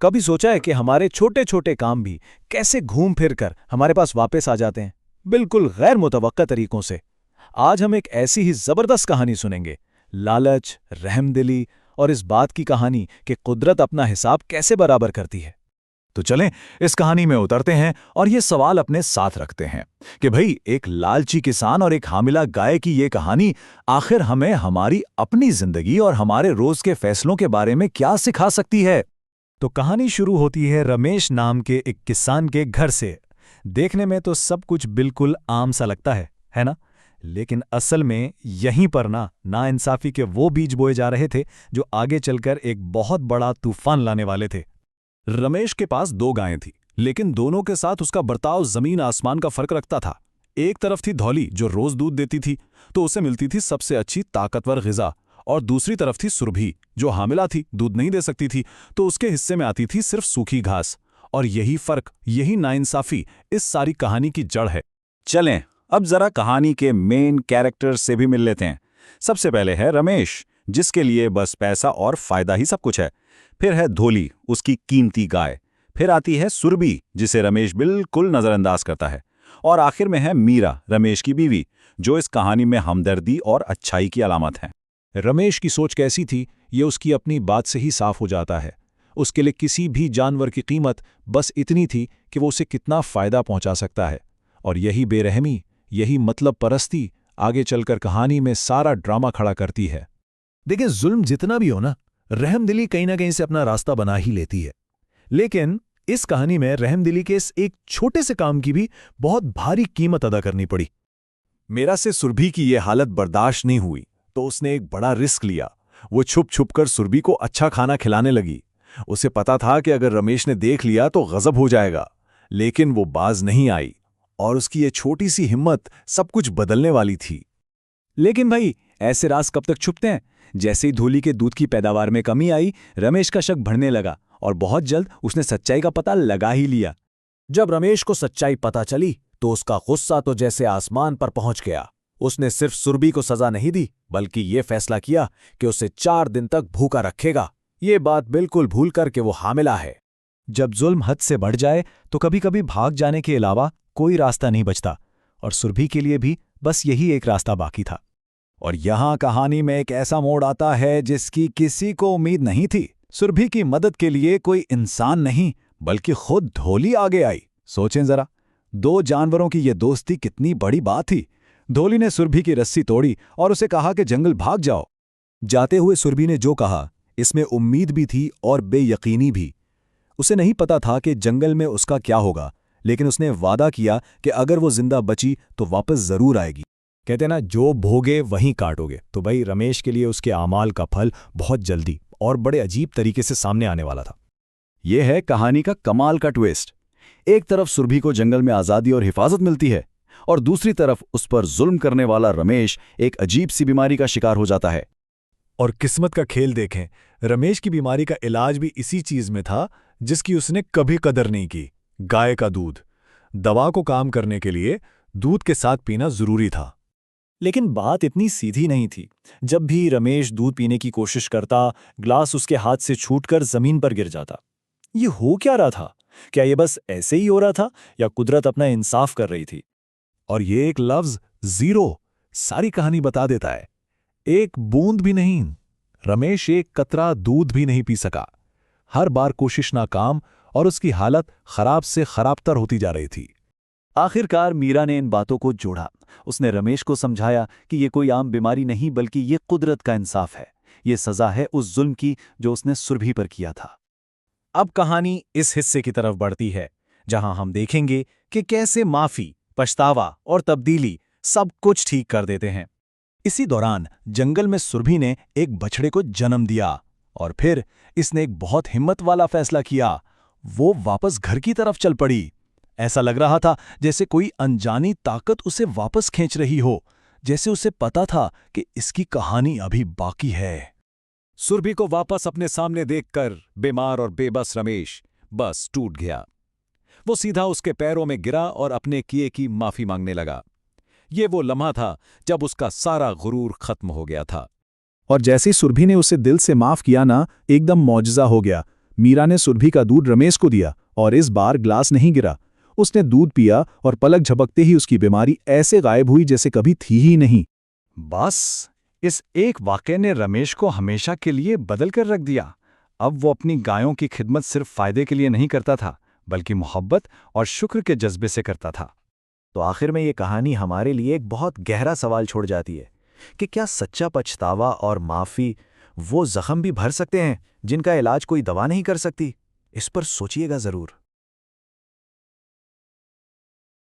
कभी सोचा है कि हमारे छोटे छोटे काम भी कैसे घूम फिर कर हमारे पास वापस आ जाते हैं, बिल्कुल गैर मुतवक्का तरीकों से। आज हम एक ऐसी ही जबरदस्त कहानी सुनेंगे, लालच, रहमदिली और इस बात की कहानी कि कुदरत अपना हिसाब कैसे बराबर करती है। तो चलें इस कहानी में उतरते हैं और ये सवाल अपने साथ रखते हैं कि भाई एक लालची किसान और एक हामिला गाय की ये कहानी आखिर हमें हमारी अपनी जिंदगी और हमारे रोज के फैसलों के बारे में क्या सिखा सकती है। तो कहानी शुरू होती है रमेश नाम के एक किसान के घर से। देखने में तो सब कुछ बिल्कुल आम सा लगता है ना? लेकिन असल में यहीं पर नाइंसाफी के वो बीज बोए जा रहे थे जो आगे चलकर एक बहुत बड़ा तूफान लाने वाले थे। रमेश के पास 2 गायें थी, लेकिन दोनों के साथ उसका बर्ताव जमीन आसमान का फर्क रखता था। एक तरफ थी धौली जो रोज दूध देती थी, तो उसे मिलती थी सबसे अच्छी ताकतवर ग़िज़ा, और दूसरी तरफ थी सुरभि जो हामिला थी, दूध नहीं दे सकती थी, तो उसके हिस्से में आती थी सिर्फ सूखी घास। और यही फर्क, यही नाइंसाफी इस सारी कहानी की जड़ है। चलें अब जरा कहानी के मेन कैरेक्टर से भी मिल लेते हैं। सबसे पहले है रमेश, जिसके लिए बस पैसा और फायदा ही सब कुछ है। फिर है धोली, उसकी कीमती गाय। फिर आती है सुरभि, जिसे रमेश बिल्कुल नजरअंदाज करता है। और आखिर में है मीरा, रमेश की बीवी, जो इस कहानी में हमदर्दी और अच्छाई की अलामत है। रमेश की सोच कैसी थी, ये उसकी अपनी बात से ही साफ हो जाता है। उसके लिए किसी भी जानवर की कीमत बस इतनी थी कि वो उसे कितना फायदा पहुंचा सकता है। और यही बेरहमी, यही मतलब परस्ती आगे चलकर कहानी में सारा ड्रामा खड़ा करती है। देखिए, जुल्म जितना भी हो ना, रहमदिली कहीं ना कहीं से अपना रास्ता बना ही लेती है। लेकिन इस कहानी में रहमदिली के इस एक छोटे से काम की भी बहुत भारी कीमत अदा करनी पड़ी। मेरा से सुरभि की ये हालत बर्दाश्त नहीं हुई, तो उसने एक बड़ा रिस्क लिया। वो छुप छुप कर सुरभि को अच्छा खाना खिलाने लगी। उसे पता था कि अगर रमेश ने देख लिया तो गजब हो जाएगा, लेकिन वो बाज नहीं आई, और उसकी ये छोटी सी हिम्मत सब कुछ बदलने वाली थी। लेकिन भाई, ऐसे राज कब तक छुपते हैं? जैसे ही धोली के दूध की पैदावार में कमी आई, रमेश का शक बढ़ने लगा और बहुत जल्द उसने सच्चाई का पता लगा ही लिया। जब रमेश को सच्चाई पता चली तो उसका गुस्सा तो जैसे आसमान पर पहुंच गया। उसने सिर्फ सुरभि को सजा नहीं दी, बल्कि ये फैसला किया कि उसे 4 दिन तक भूखा रखेगा, ये बात बिल्कुल भूल कर कि वो हामिला है। जब जुल्म हद से बढ़ जाए तो कभी कभी भाग जाने के अलावा कोई रास्ता नहीं बचता, और सुरभि के लिए भी बस यही एक रास्ता बाकी था। और यहाँ कहानी में एक ऐसा मोड़ आता है जिसकी किसी को उम्मीद नहीं थी। सुरभि की मदद के लिए कोई इंसान नहीं, बल्कि खुद धोली आगे आई। सोचें जरा, 2 जानवरों की ये दोस्ती कितनी बड़ी बात थी। धोली ने सुरभि की रस्सी तोड़ी और उसे कहा कि जंगल भाग जाओ। जाते हुए सुरभि ने जो कहा, इसमें उम्मीद भी थी और बेयकीनी भी। उसे नहीं पता था कि जंगल में उसका क्या होगा, लेकिन उसने वादा किया कि अगर वो जिंदा बची तो वापस जरूर आएगी। कहते ना, जो भोगे वहीं काटोगे। तो भाई, रमेश के लिए उसके आमाल का फल बहुत जल्दी और बड़े अजीब तरीके से सामने आने वाला था। यह है कहानी का कमाल का ट्विस्ट। एक तरफ सुरभि को जंगल में आज़ादी और हिफाजत मिलती है, और दूसरी तरफ उस पर जुल्म करने वाला रमेश एक अजीब सी बीमारी का शिकार हो जाता है। और किस्मत का खेल देखें, रमेश की बीमारी का इलाज भी इसी चीज में था जिसकी उसने कभी कदर नहीं की, गाय का दूध। दवा को काम करने के लिए दूध के साथ पीना जरूरी था। लेकिन बात इतनी सीधी नहीं थी। जब भी रमेश दूध पीने की कोशिश करता, ग्लास उसके हाथ से छूटकर जमीन पर गिर जाता। ये हो क्या रहा था? क्या ये बस ऐसे ही हो रहा था, या कुदरत अपना इंसाफ कर रही थी? और ये एक लफ्ज जीरो सारी कहानी बता देता है। एक बूंद भी नहीं, रमेश एक कतरा दूध भी नहीं पी सका। हर बार कोशिश नाकाम, और उसकी हालत खराब से खराबतर होती जा रही थी। आखिरकार मीरा ने इन बातों को जोड़ा। उसने रमेश को समझाया कि ये कोई आम बीमारी नहीं, बल्कि ये कुदरत का इंसाफ है। ये सजा है उस जुल्म की जो उसने सुरभि पर किया था। अब कहानी इस हिस्से की तरफ बढ़ती है जहां हम देखेंगे कि कैसे माफी, पछतावा और तब्दीली सब कुछ ठीक कर देते हैं। इसी दौरान जंगल में सुरभि ने एक बछड़े को जन्म दिया, और फिर इसने एक बहुत हिम्मत वाला फैसला किया। वो वापस घर की तरफ चल पड़ी। ऐसा लग रहा था जैसे कोई अनजानी ताकत उसे वापस खींच रही हो, जैसे उसे पता था कि इसकी कहानी अभी बाकी है। सुरभि को वापस अपने सामने देखकर बीमार और बेबस रमेश बस टूट गया। वो सीधा उसके पैरों में गिरा और अपने किए की माफी मांगने लगा। ये वो लम्हा था जब उसका सारा गुरूर खत्म हो गया था। और जैसे सुरभि ने उसे दिल से माफ किया ना, एकदम मौजज़ा हो गया। मीरा ने सुरभि का दूध रमेश को दिया और इस बार ग्लास नहीं गिरा। उसने दूध पिया और पलक झपकते ही उसकी बीमारी ऐसे गायब हुई जैसे कभी थी ही नहीं। बस इस एक वाक़ये ने रमेश को हमेशा के लिए बदल कर रख दिया। अब वो अपनी गायों की खिदमत सिर्फ फ़ायदे के लिए नहीं करता था, बल्कि मोहब्बत और शुक्र के जज्बे से करता था। तो आखिर में ये कहानी हमारे लिए एक बहुत गहरा सवाल छोड़ जाती है कि क्या सच्चा पछतावा और माफ़ी वो जख्म भी भर सकते हैं जिनका इलाज कोई दवा नहीं कर सकती? इस पर सोचिएगा ज़रूर।